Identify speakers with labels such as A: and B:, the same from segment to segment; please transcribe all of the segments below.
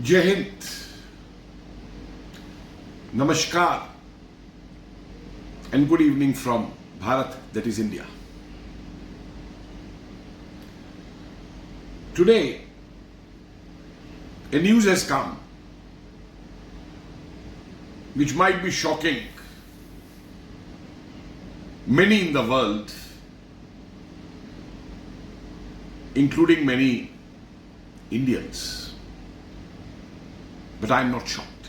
A: Jai Hind, Namaskar, and good evening from Bharat, that is India. Today, a news has come which might be shocking many in the world, including many Indians. But I am not shocked.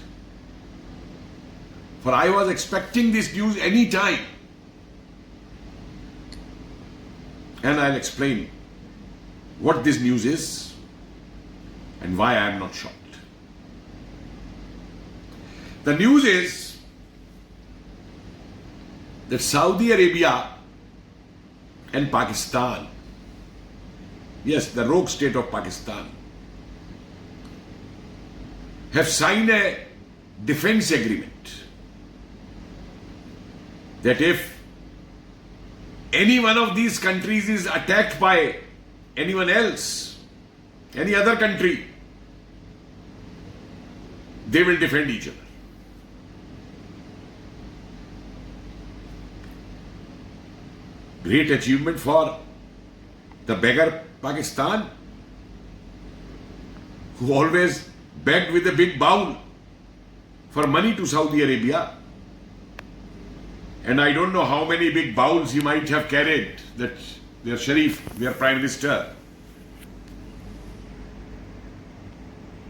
A: For I was expecting this news any time. And I'll explain what this news is and why I am not shocked. The news is that Saudi Arabia and Pakistan, yes, the rogue state of Pakistan, have signed a defense agreement that if any one of these countries is attacked by anyone else, any other country, they will defend each other. Great achievement for the beggar Pakistan, who always begged with a big bowl for money to Saudi Arabia. And I don't know how many big bowls he might have carried, that their Sharif, their Prime Minister,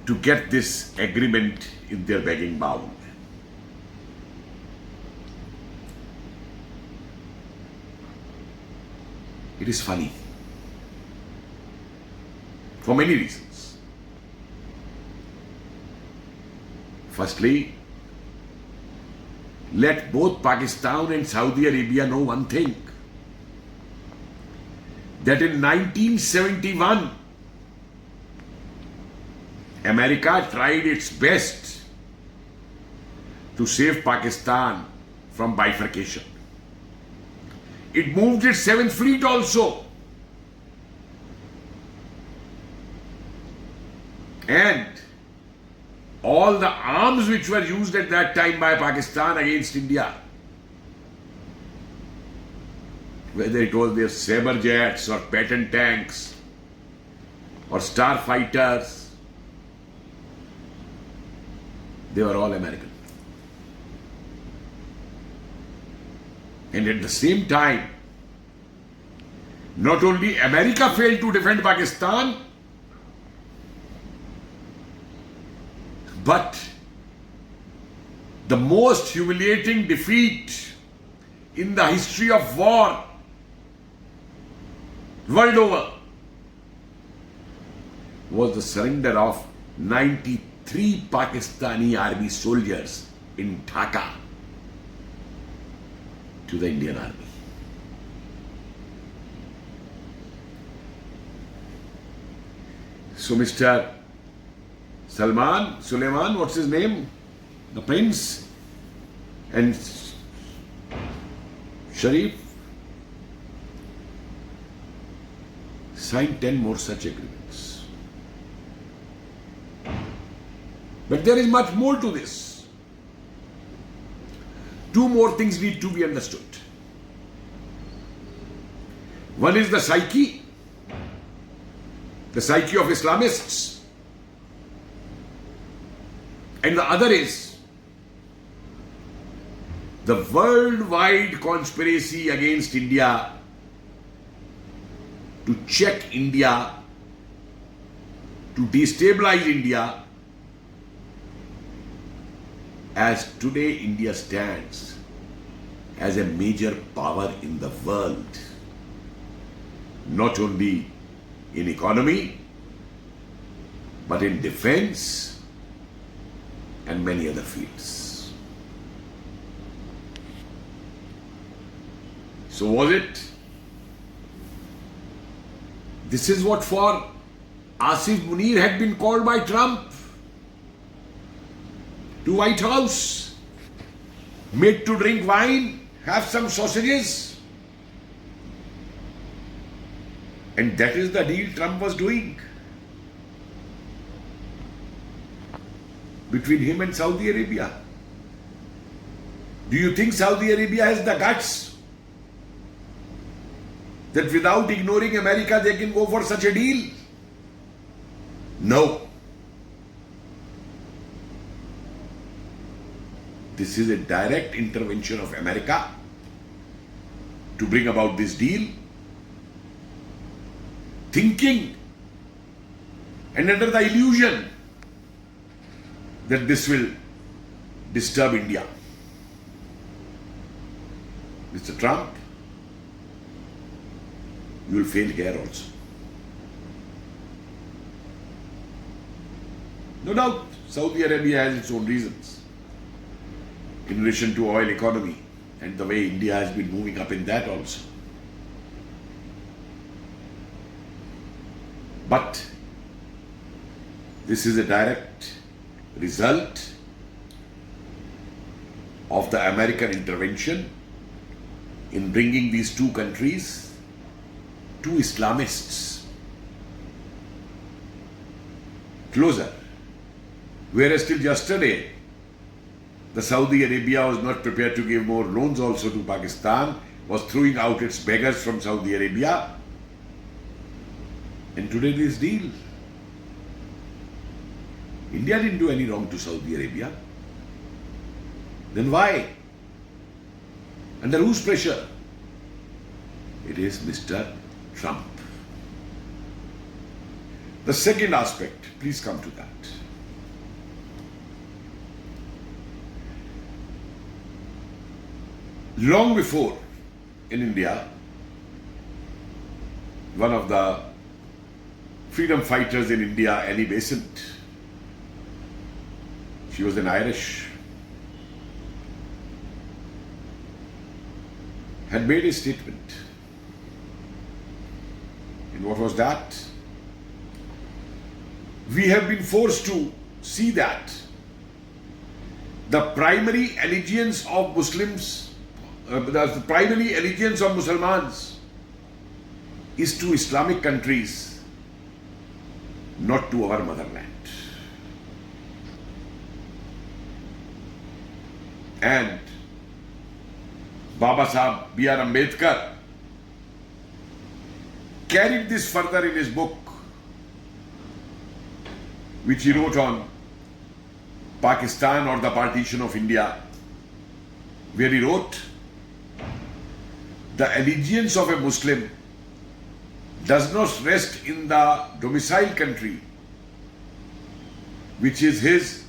A: to get this agreement in their begging bowl. It is funny for many reasons. Firstly, let both Pakistan and Saudi Arabia know one thing, that in 1971, America tried its best to save Pakistan from bifurcation. It moved its 7th Fleet also. And all the arms which were used at that time by Pakistan against India, whether it was their saber jets or Patton tanks or star fighters, they were all American. And at the same time, not only America failed to defend Pakistan, but the most humiliating defeat in the history of war world over was the surrender of 93 Pakistani army soldiers in Dhaka to the Indian Army. So Mr. Suleiman, what's his name? The Prince and Sharif signed 10 more such agreements. But there is much more to this. Two more things need to be understood. One is the psyche of Islamists. And the other is the worldwide conspiracy against India to check India, to destabilize India, as today India stands as a major power in the world, not only in economy, but in defense and many other fields. So was it? This is what for Asif Munir had been called by Trump to White House, made to drink wine, have some sausages. And that is the deal Trump was doing. between him and Saudi Arabia. Do you think Saudi Arabia has the guts that without ignoring America they can go for such a deal? No. This is a direct intervention of America to bring about this deal, thinking and under the illusion that this will disturb India. Mr. Trump, you will fail here also. No doubt, Saudi Arabia has its own reasons in relation to oil economy and the way India has been moving up in that also. But this is a direct result of the American intervention in bringing these two countries to Islamists closer. Whereas till yesterday, the Saudi Arabia was not prepared to give more loans also to Pakistan, was throwing out its beggars from Saudi Arabia. And today this deal. India didn't do any wrong to Saudi Arabia. Then why? Under whose pressure? It is Mr. Trump. The second aspect, please come to that. Long before, in India, one of the freedom fighters in India, Annie Besant, she was an Irish, had made a statement. And what was that? We have been forced to see that the primary allegiance of Muslims, the primary allegiance of Muslims is to Islamic countries, not to our motherland. And Baba Sahib B.R. Ambedkar carried this further in his book, which he wrote on Pakistan or the partition of India, where he wrote, the allegiance of a Muslim does not rest in the domicile country, which is his,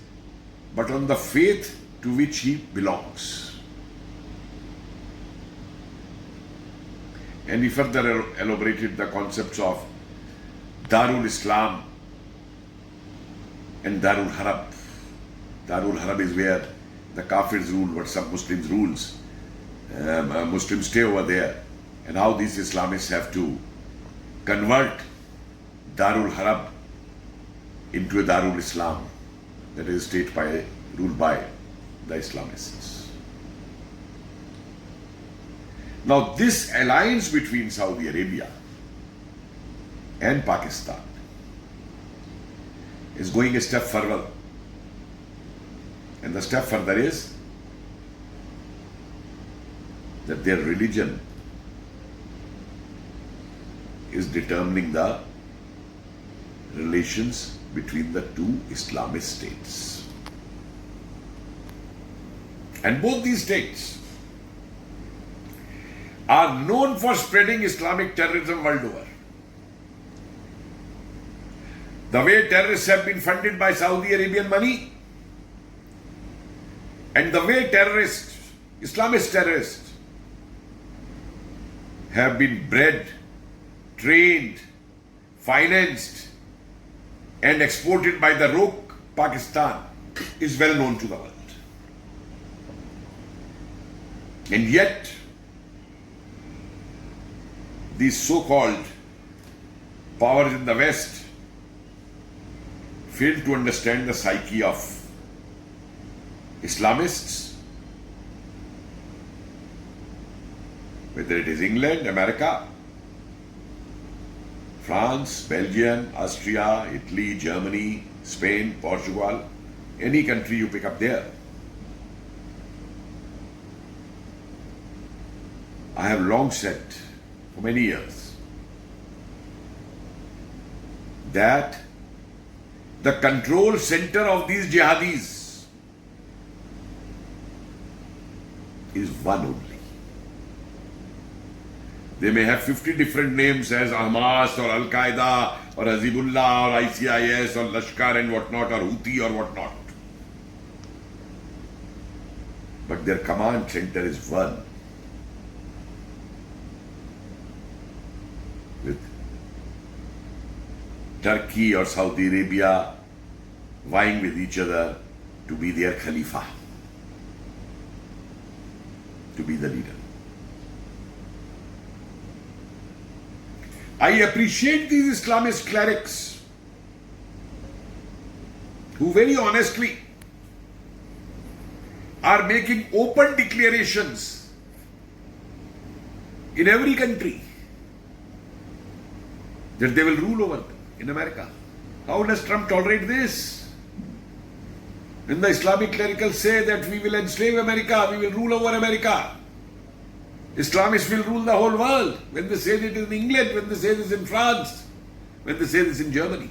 A: but on the faith to which he belongs. And he further elaborated the concepts of Darul Islam and Darul Harab. Darul Harab is where the Kafirs rule, but some Muslims rules. Muslims stay over there, and how these Islamists have to convert Darul Harab into a Darul Islam, that is state ruled by the Islamists. Now this alliance between Saudi Arabia and Pakistan is going a step further, and the step further is that their religion is determining the relations between the two Islamist states. And both these states are known for spreading Islamic terrorism world over. The way terrorists have been funded by Saudi Arabian money, and the way terrorists, Islamist terrorists, have been bred, trained, financed, and exported by the rogue Pakistan is well known to the world. And yet, these so-called powers in the West fail to understand the psyche of Islamists, whether it is England, America, France, Belgium, Austria, Italy, Germany, Spain, Portugal, Any country you pick up there. I have long said for many years that the control center of these jihadis is one only. They may have 50 different names as Hamas or Al-Qaeda or Hazibolla or ICIS or Lashkar and whatnot, or Hootis or whatnot. But their command center is one. With Turkey or Saudi Arabia vying with each other to be their Khalifa, to be the leader. I appreciate these Islamist clerics who very honestly are making open declarations in every country that they will rule over them in America. How does Trump tolerate this? When the Islamic clericals say that we will enslave America, we will rule over America, Islamists will rule the whole world. When they say it in England, when they say this in France, when they say this in Germany.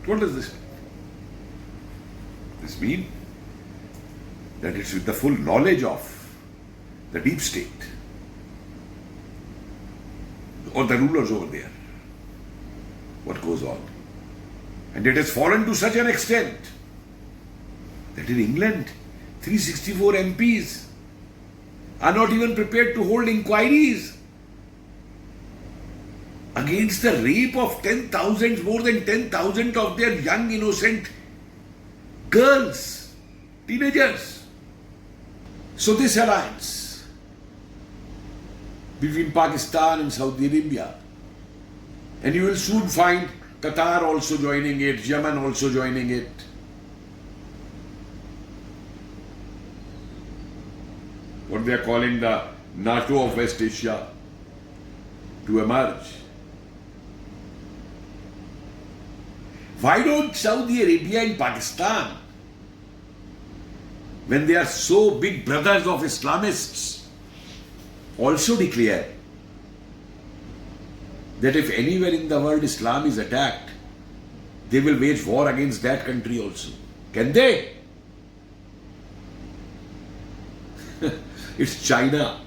A: What does this mean? This means that it's with the full knowledge of the deep state or the rulers over there what goes on. And it has fallen to such an extent that in England, 364 MPs are not even prepared to hold inquiries against the rape of 10,000, more than 10,000 of their young innocent girls, teenagers. So this alliance between Pakistan and Saudi Arabia, and you will soon find Qatar also joining it, Yemen also joining it. What they are calling the NATO of West Asia to emerge. Why don't Saudi Arabia and Pakistan, when they are so big brothers of Islamists, also declare that if anywhere in the world Islam is attacked, they will wage war against that country also? Can they? It's China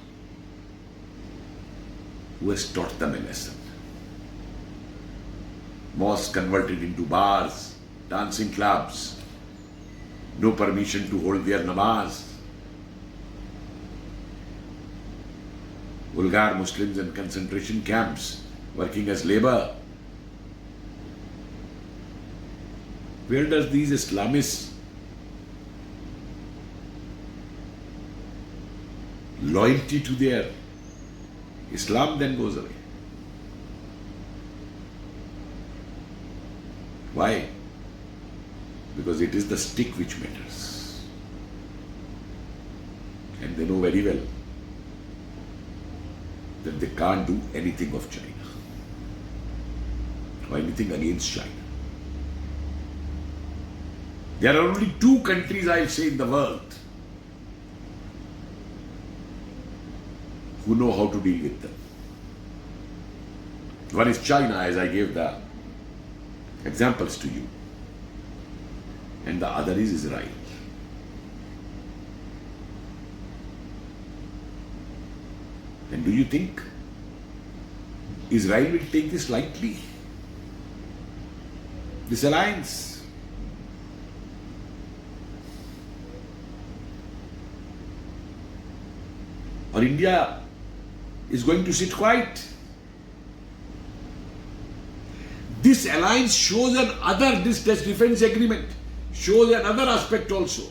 A: who has taught them a lesson. Mosques converted into bars, dancing clubs, no permission to hold their namaz. Vulgar Muslims in concentration camps, working as labor. Where does these Islamists loyalty to their Islam then goes away? Why? Because it is the stick which matters. And they know very well that they can't do anything of China or anything against China. There are only two countries, I'll say, in the world who know how to deal with them. One is China, as I gave the examples to you, and the other is Israel. And do you think Israel will take this lightly? This alliance? Or India is going to sit quiet? This alliance shows this defense agreement shows another aspect also,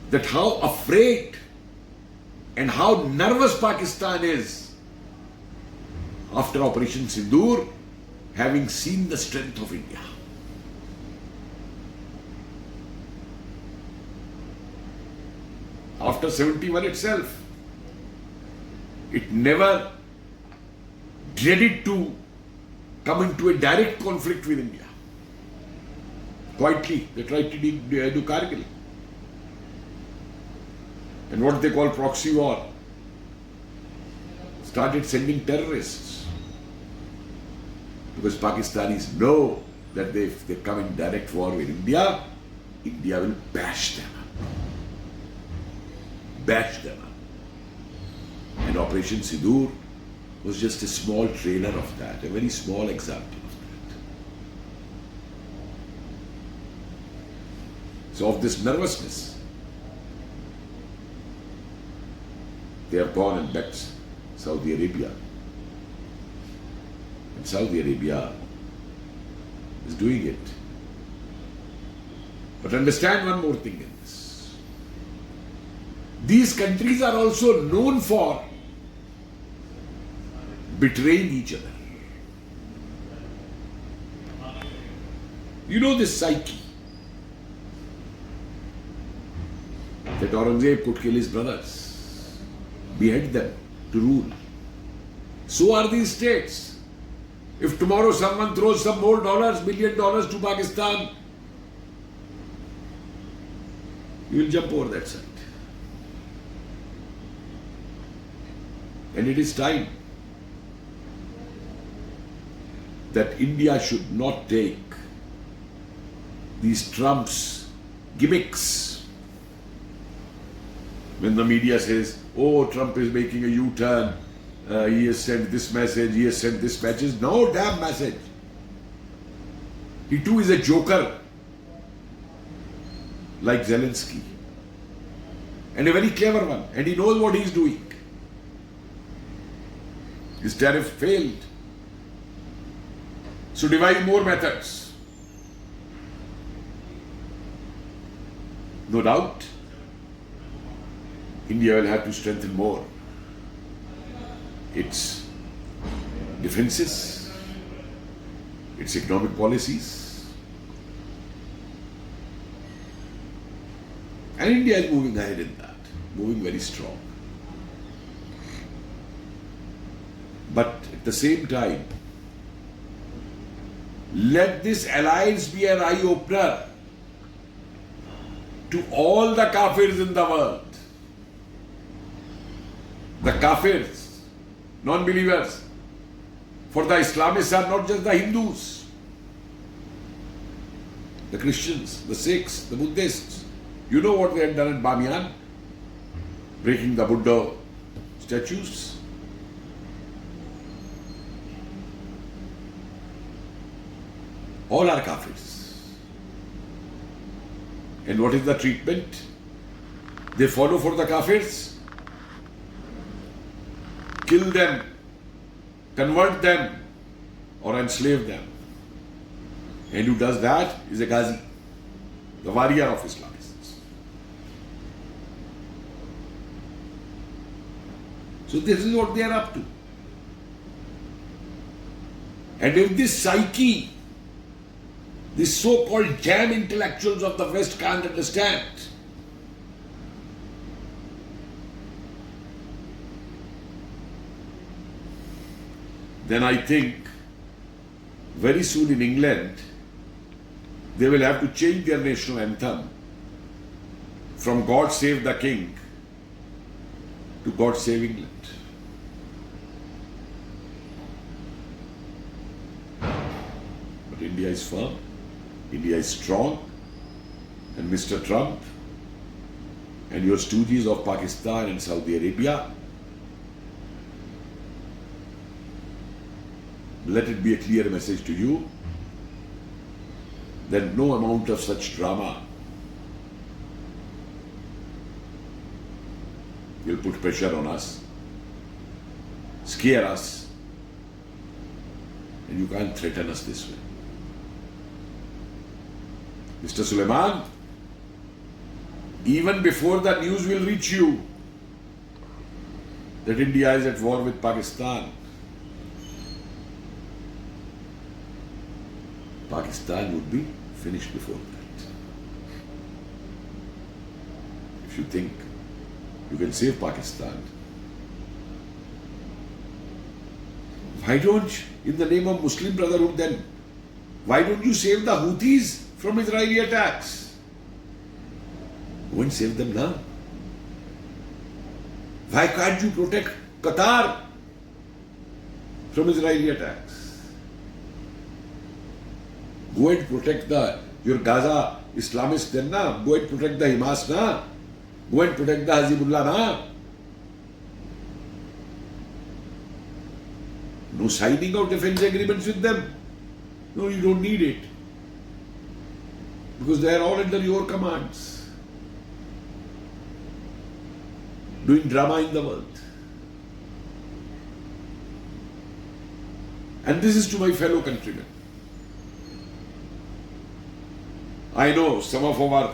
A: that how afraid and how nervous Pakistan is after Operation Sindoor, having seen the strength of India. After 71 itself, it never dreaded to come into a direct conflict with India. Quietly, they tried to do Kargil. And what they call proxy war. Started sending terrorists. Because Pakistanis know that if they come in direct war with India, India will bash them up. Bash them up. And Operation Sindoor was just a small trailer of that, a very small example of that. So of this nervousness, they have gone and backed Saudi Arabia. And Saudi Arabia is doing it. But understand one more thing in this. These countries are also known for betraying each other. You know this psyche that Aurangzeb could kill his brothers, behead them to rule. So are these states. If tomorrow someone throws some more dollars, $1 million to Pakistan, you will jump over that side. And it is time that India should not take these Trump's gimmicks. When the media says, oh, Trump is making a U-turn, he has sent this message, he has sent this message. No damn message. He too is a joker, like Zelensky. And a very clever one. And he knows what he is doing. His tariff failed. So devise more methods. No doubt, India will have to strengthen more its defenses, its economic policies. And India is moving ahead in that, moving very strong. But at the same time, let this alliance be an eye-opener to all the kafirs in the world. The kafirs, non-believers. For the Islamists are not just the Hindus, the Christians, the Sikhs, the Buddhists. You know what they had done in Bamiyan? Breaking the Buddha statues. All are kafirs. And what is the treatment they follow for the kafirs? Kill them, convert them, or enslave them. And who does that is a Ghazi, the warrior of Islamists. So this is what they are up to. And if this psyche, these so-called jam intellectuals of the West can't understand, then I think very soon in England, they will have to change their national anthem from God Save the King to God Save England. But India is firm, India is strong, and Mr. Trump and your stooges of Pakistan and Saudi Arabia, let it be a clear message to you that no amount of such drama will put pressure on us, scare us, and you can't threaten us this way. Mr. Suleiman, even before the news will reach you that India is at war with Pakistan, Pakistan would be finished before that. If you think you can save Pakistan, Why don't, in the name of Muslim Brotherhood then, why don't you save the Hootis from Israeli attacks? Go and save them now. Why can't you protect Qatar from Israeli attacks? Go and protect your Gaza Islamists then now. Go and protect the Hamas now. Go and protect the Hazibolla now. No signing of defense agreements with them. No, you don't need it. Because they are all under your commands. Doing drama in the world. And this is to my fellow countrymen. I know some of our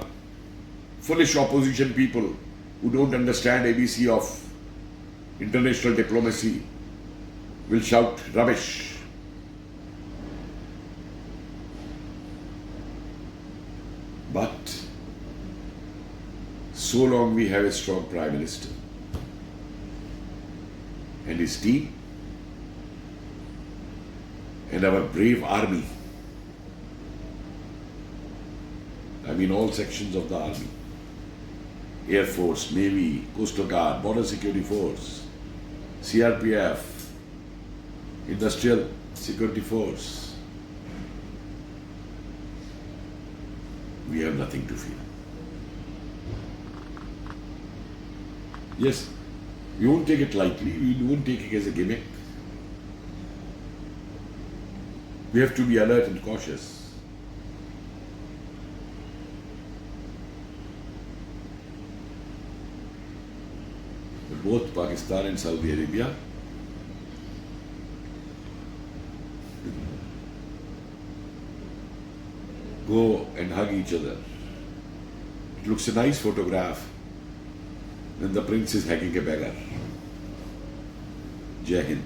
A: foolish opposition people who don't understand ABC of international diplomacy will shout rubbish. But so long we have a strong Prime Minister and his team and our brave army, I mean all sections of the army, Air Force, Navy, Coastal Guard, Border Security Force, CRPF, Industrial Security Force, we have nothing to fear. Yes, we won't take it lightly, we won't take it as a gimmick. We have to be alert and cautious. But both Pakistan and Saudi Arabia go and hug each other. It looks a nice photograph when the prince is hugging a beggar. Jai Hind.